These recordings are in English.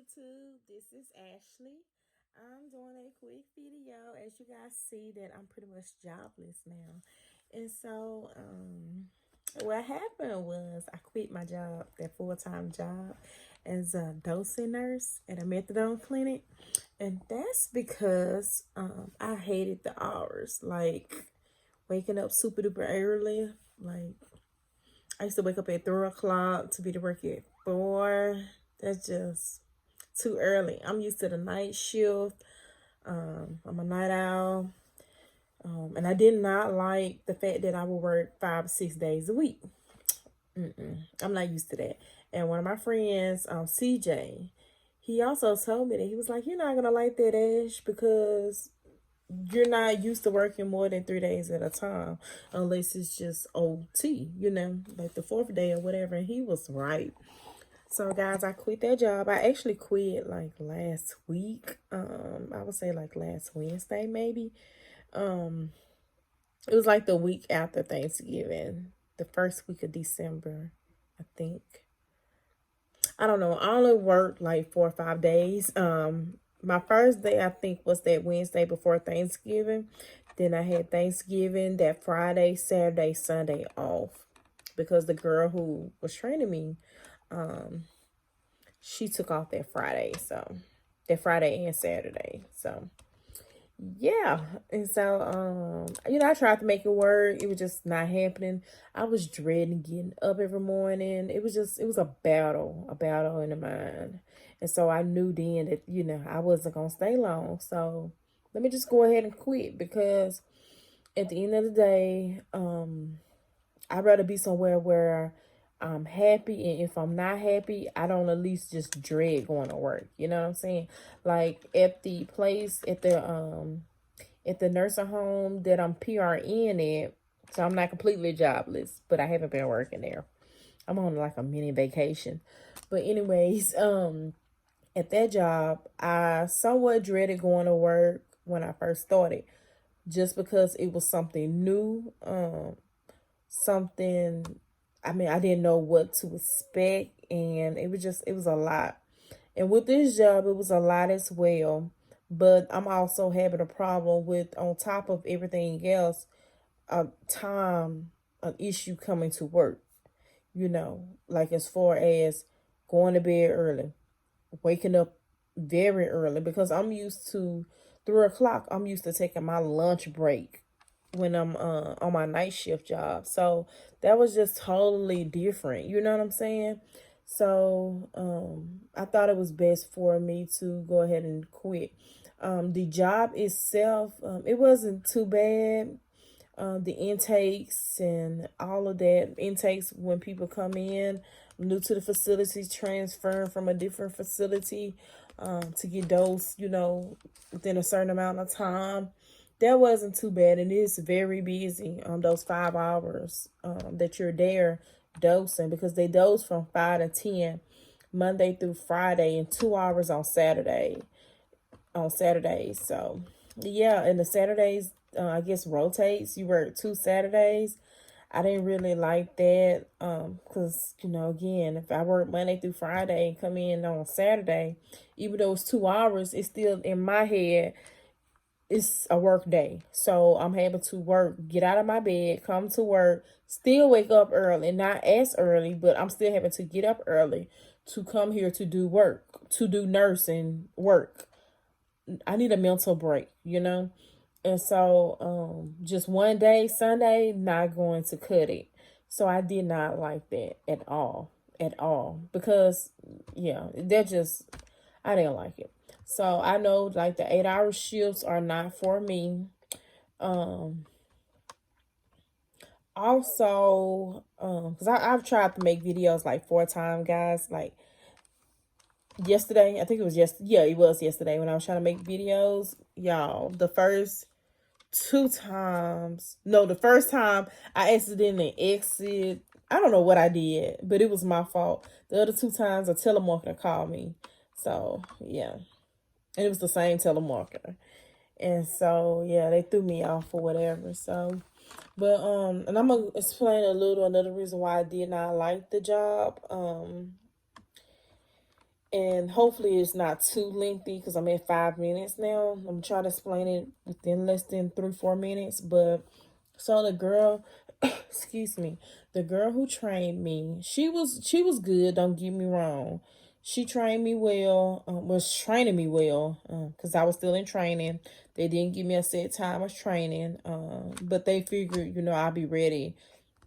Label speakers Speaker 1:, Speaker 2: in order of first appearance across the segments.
Speaker 1: YouTube. This is Ashley. I'm doing a quick video. As you guys see that I'm pretty much jobless now. And so what happened was I quit my job, that full-time job as a dosing nurse at a methadone clinic. And that's because I hated the hours. Like waking up super duper early. Like I used to wake up at 3 o'clock to be to work at 4. That's just too early. I'm used to the night shift. I'm a night owl. And I did not like the fact that I would work 5 or 6 days a week. I'm not used to that. And one of my friends, CJ, he also told me that he was like, "You're not gonna like that, Ash, because you're not used to working more than 3 days at a time, unless it's just OT, like the fourth day or whatever." And he was right. So guys, I quit that job. I actually quit like last week. I would say like last Wednesday maybe. Um, it was like the week after Thanksgiving, the first week of December, I think. I don't know. I only worked like 4 or 5 days. My first day I think was that Wednesday before Thanksgiving. Then I had Thanksgiving that Friday, Saturday, Sunday off because the girl who was training me, she took off that Friday, so that Friday and Saturday. So yeah. And so I tried to make it work. It was just not happening. I was dreading getting up every morning. It was a battle in the mind. And so I knew then that, I wasn't gonna stay long. So let me just go ahead and quit because at the end of the day, I'd rather be somewhere where I'm happy, and if I'm not happy, I don't at least just dread going to work. You know what I'm saying? Like at the place at the nursing home that I'm PRN at, so I'm not completely jobless, but I haven't been working there. I'm on like a mini vacation. But anyways, at that job, I somewhat dreaded going to work when I first started, just because it was something new. Something, I didn't know what to expect, and it was a lot. And with this job, it was a lot as well. But I'm also having a problem with, on top of everything else, an issue coming to work, like as far as going to bed early, waking up very early, because I'm used to 3 o'clock. I'm used to taking my lunch break when I'm on my night shift job. So that was just totally different. You know what I'm saying? So I thought it was best for me to go ahead and quit. The job itself, it wasn't too bad. The intakes and all of that. Intakes when people come in, new to the facility, transferring from a different facility to get dosed, within a certain amount of time. That wasn't too bad, and it's very busy those 5 hours that you're there dosing, because they dose from 5 to 10 Monday through Friday and 2 hours on Saturdays. So yeah, and the Saturdays I guess rotates. You work 2 Saturdays. I didn't really like that because again, if I work Monday through Friday and come in on Saturday, even though it's 2 hours, it's still in my head it's a work day. So I'm able to work, get out of my bed, come to work, still wake up early, not as early, but I'm still having to get up early to come here to do work, to do nursing work. I need a mental break. And so just one day, Sunday, not going to cut it. So I did not like that at all. Because, yeah, I didn't like it. So I know like the 8 hour shifts are not for me. Also, because I've tried to make videos like 4 times, guys. Like yesterday, I think it was it was yesterday when I was trying to make videos. Y'all, the first 2 times, no, the first time I accidentally exit. I don't know what I did, but it was my fault. The other 2 times a telemarketer called me. So yeah. And it was the same telemarketer. And so yeah, they threw me off or whatever. So but and I'm gonna explain another reason why I did not like the job. And hopefully it's not too lengthy because I'm at 5 minutes now. I'm trying to explain it within less than 3-4 minutes. But so the girl, excuse me, the girl who trained me, she was good. Don't get me wrong. She trained me well. Was training me well because I was still in training. They didn't give me a set time of training, but they figured, I'll be ready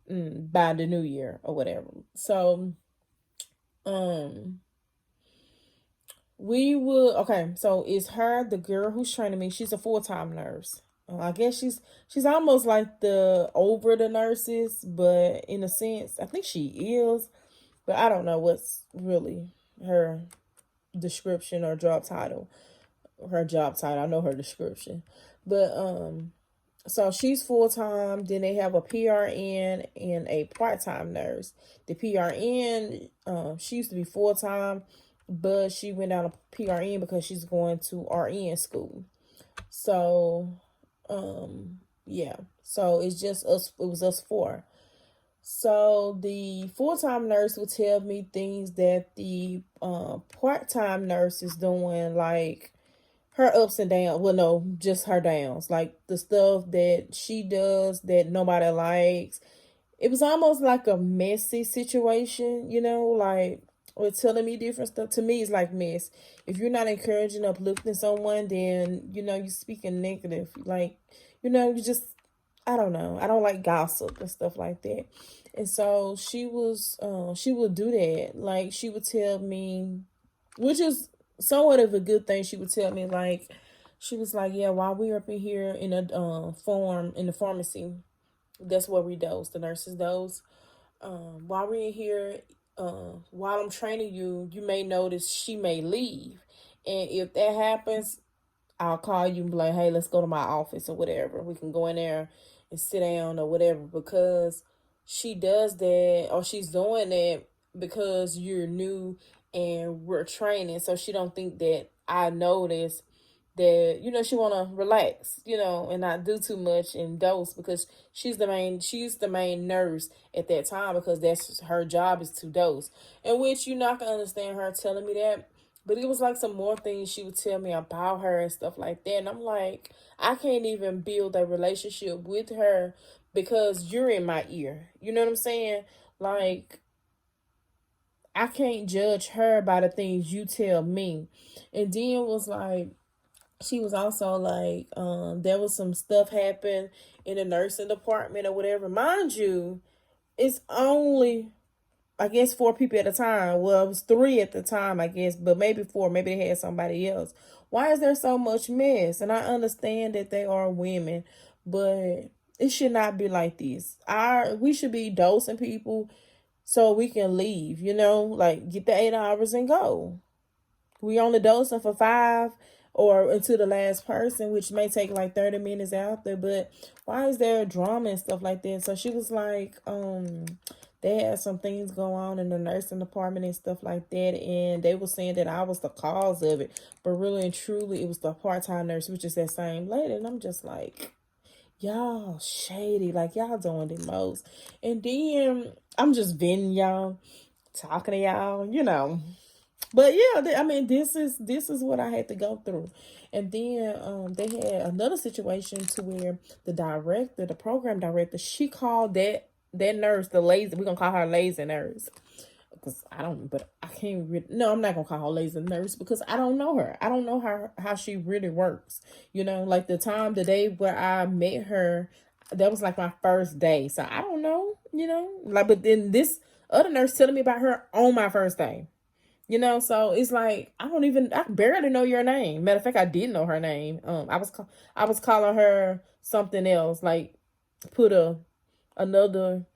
Speaker 1: by the new year or whatever. So, um, we would okay. So it's her, the girl who's training me. She's a full-time nurse. I guess she's almost like the over the nurses, but in a sense, I think she is. But I don't know what's really her description or job title. Her job title. I know her description, but so she's full time. Then they have a PRN and a part time nurse. The PRN, she used to be full time, but she went down to PRN because she's going to RN school. So, yeah. So it's just us. It was us four. So the full time nurse would tell me things that the part time nurse is doing, like her ups and downs. Well, no, just her downs. Like the stuff that she does that nobody likes. It was almost like a messy situation, like with telling me different stuff. To me, it's like mess. If you're not encouraging, uplifting someone, then you're speaking negative. Like, you just I don't know. I don't like gossip and stuff like that. And so she would do that. Like she would tell me, which is somewhat of a good thing. She would tell me, like, she was like, yeah, while we're up in here in a farm in the pharmacy, that's where we dose, the nurses dose. While we're in here, while I'm training you, you may notice she may leave. And if that happens, I'll call you and be like, hey, let's go to my office or whatever. We can go in there and sit down or whatever, because she does that, or she's doing that because you're new and we're training. So she don't think that I notice that, she want to relax, and not do too much and dose, because she's the main nurse at that time, because that's her job, is to dose. And which you're not going to understand her telling me that. But it was like some more things she would tell me about her and stuff like that. And I'm like, I can't even build a relationship with her because you're in my ear. You know what I'm saying? Like, I can't judge her by the things you tell me. And then was like, she was also like, there was some stuff happened in the nursing department or whatever. Mind you, it's only, I guess, 4 people at a time. Well, it was 3 at the time, I guess, but maybe 4. Maybe they had somebody else. Why is there so much mess? And I understand that they are women, but it should not be like this. We should be dosing people so we can leave, like get the 8 hours and go. We only dosing for 5 or until the last person, which may take like 30 minutes after. But why is there drama and stuff like that? So she was like, they had some things go on in the nursing department and stuff like that, and they were saying that I was the cause of it, but really and truly it was the part-time nurse, which is that same lady. And I'm just like, y'all shady, like y'all doing the most. And then I'm just venting y'all, talking to y'all. But yeah, I mean, this is what I had to go through. And then they had another situation to where the program director, she called that nurse the lazy. We're gonna call her lazy nurse, because I can't really. No, I'm not gonna call her lazy nurse because I don't know her. I don't know how she really works. Like the day where I met her, that was like my first day, so I don't know. Like, but then this other nurse telling me about her on my first day. So it's like I barely know your name. Matter of fact, I did know her name. I was calling her something else, like put another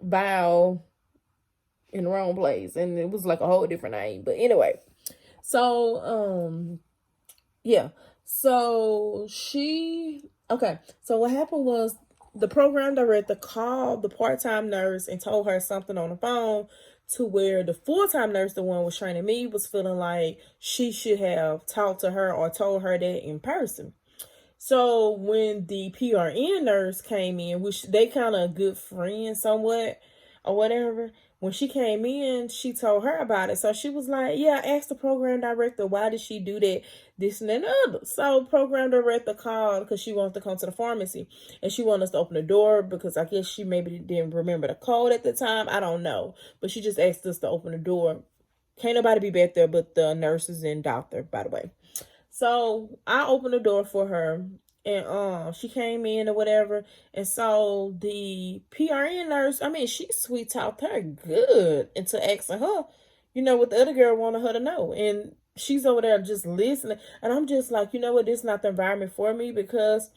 Speaker 1: vowel in the wrong place, and it was like a whole different name. But anyway, so yeah. So so what happened was the program director called the part-time nurse and told her something on the phone, to where the full-time nurse, the one was training me, was feeling like she should have talked to her or told her that in person. So when the PRN nurse came in, which they kind of good friends somewhat or whatever, when she came in, she told her about it. So she was like, yeah, ask the program director, why did she do that, this and that and the other. So program director called because she wants to come to the pharmacy. And she wanted us to open the door because I guess she maybe didn't remember the code at the time. I don't know. But she just asked us to open the door. Can't nobody be back there but the nurses and doctor, by the way. So I opened the door for her, and she came in or whatever. And so the PRN nurse, I mean, she sweet talked her good into asking her, what the other girl wanted her to know. And she's over there just listening. And I'm just like, you know what, this is not the environment for me, because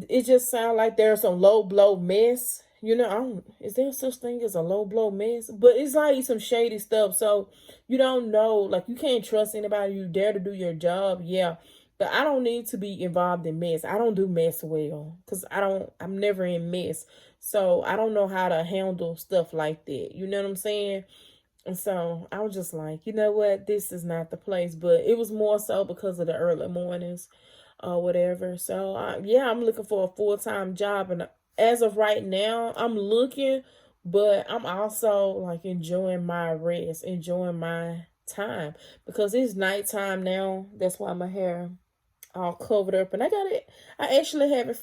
Speaker 1: it just sounds like there's some low blow mess. Is there such thing as a low blow mess? But it's like some shady stuff. So you don't know, like, you can't trust anybody. You dare to do your job, yeah. But I don't need to be involved in mess. I don't do mess well because I'm never in mess. So I don't know how to handle stuff like that. You know what I'm saying? And so I was just like, you know what? This is not the place. But it was more so because of the early mornings or whatever. So, yeah, I'm looking for a full-time job. And as of right now, I'm looking, but I'm also, like, enjoying my rest, enjoying my time. Because it's nighttime now. That's why my hair all covered up. And I got it. I actually have it,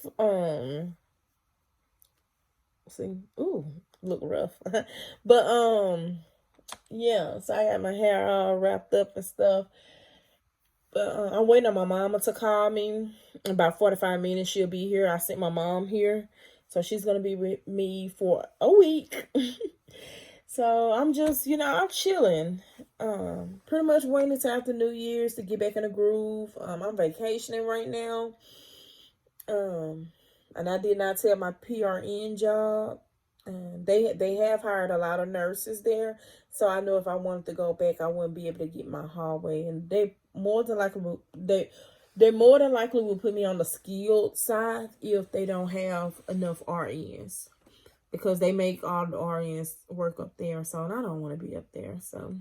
Speaker 1: see, ooh, look rough. But, yeah, so I had my hair all wrapped up and stuff. But I'm waiting on my mama to call me. In about 45 minutes, she'll be here. I sent my mom here. So she's going to be with me for a week. So I'm just, I'm chilling. Pretty much waiting until after New Year's to get back in the groove. I'm vacationing right now. And I did not tell my PRN job. They have hired a lot of nurses there, so I know if I wanted to go back, I wouldn't be able to get my hallway. And they more than likely will put me on the skilled side if they don't have enough RNs, because they make all the RNs work up there. So and I don't want to be up there. So.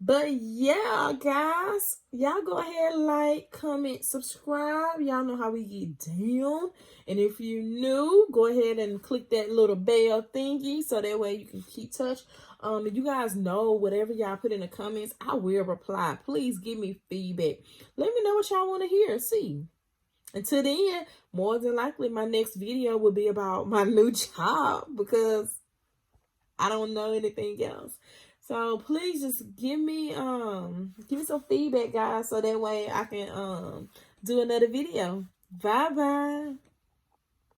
Speaker 1: But yeah, guys, y'all go ahead, like, comment, subscribe. Y'all know how we get down. And if you're new, go ahead and click that little bell thingy so that way you can keep touch. If you guys know whatever y'all put in the comments, I will reply. Please give me feedback. Let me know what y'all want to hear. See. Until then, more than likely, my next video will be about my new job because I don't know anything else. So please just give me some feedback, guys, so that way I can do another video. Bye bye.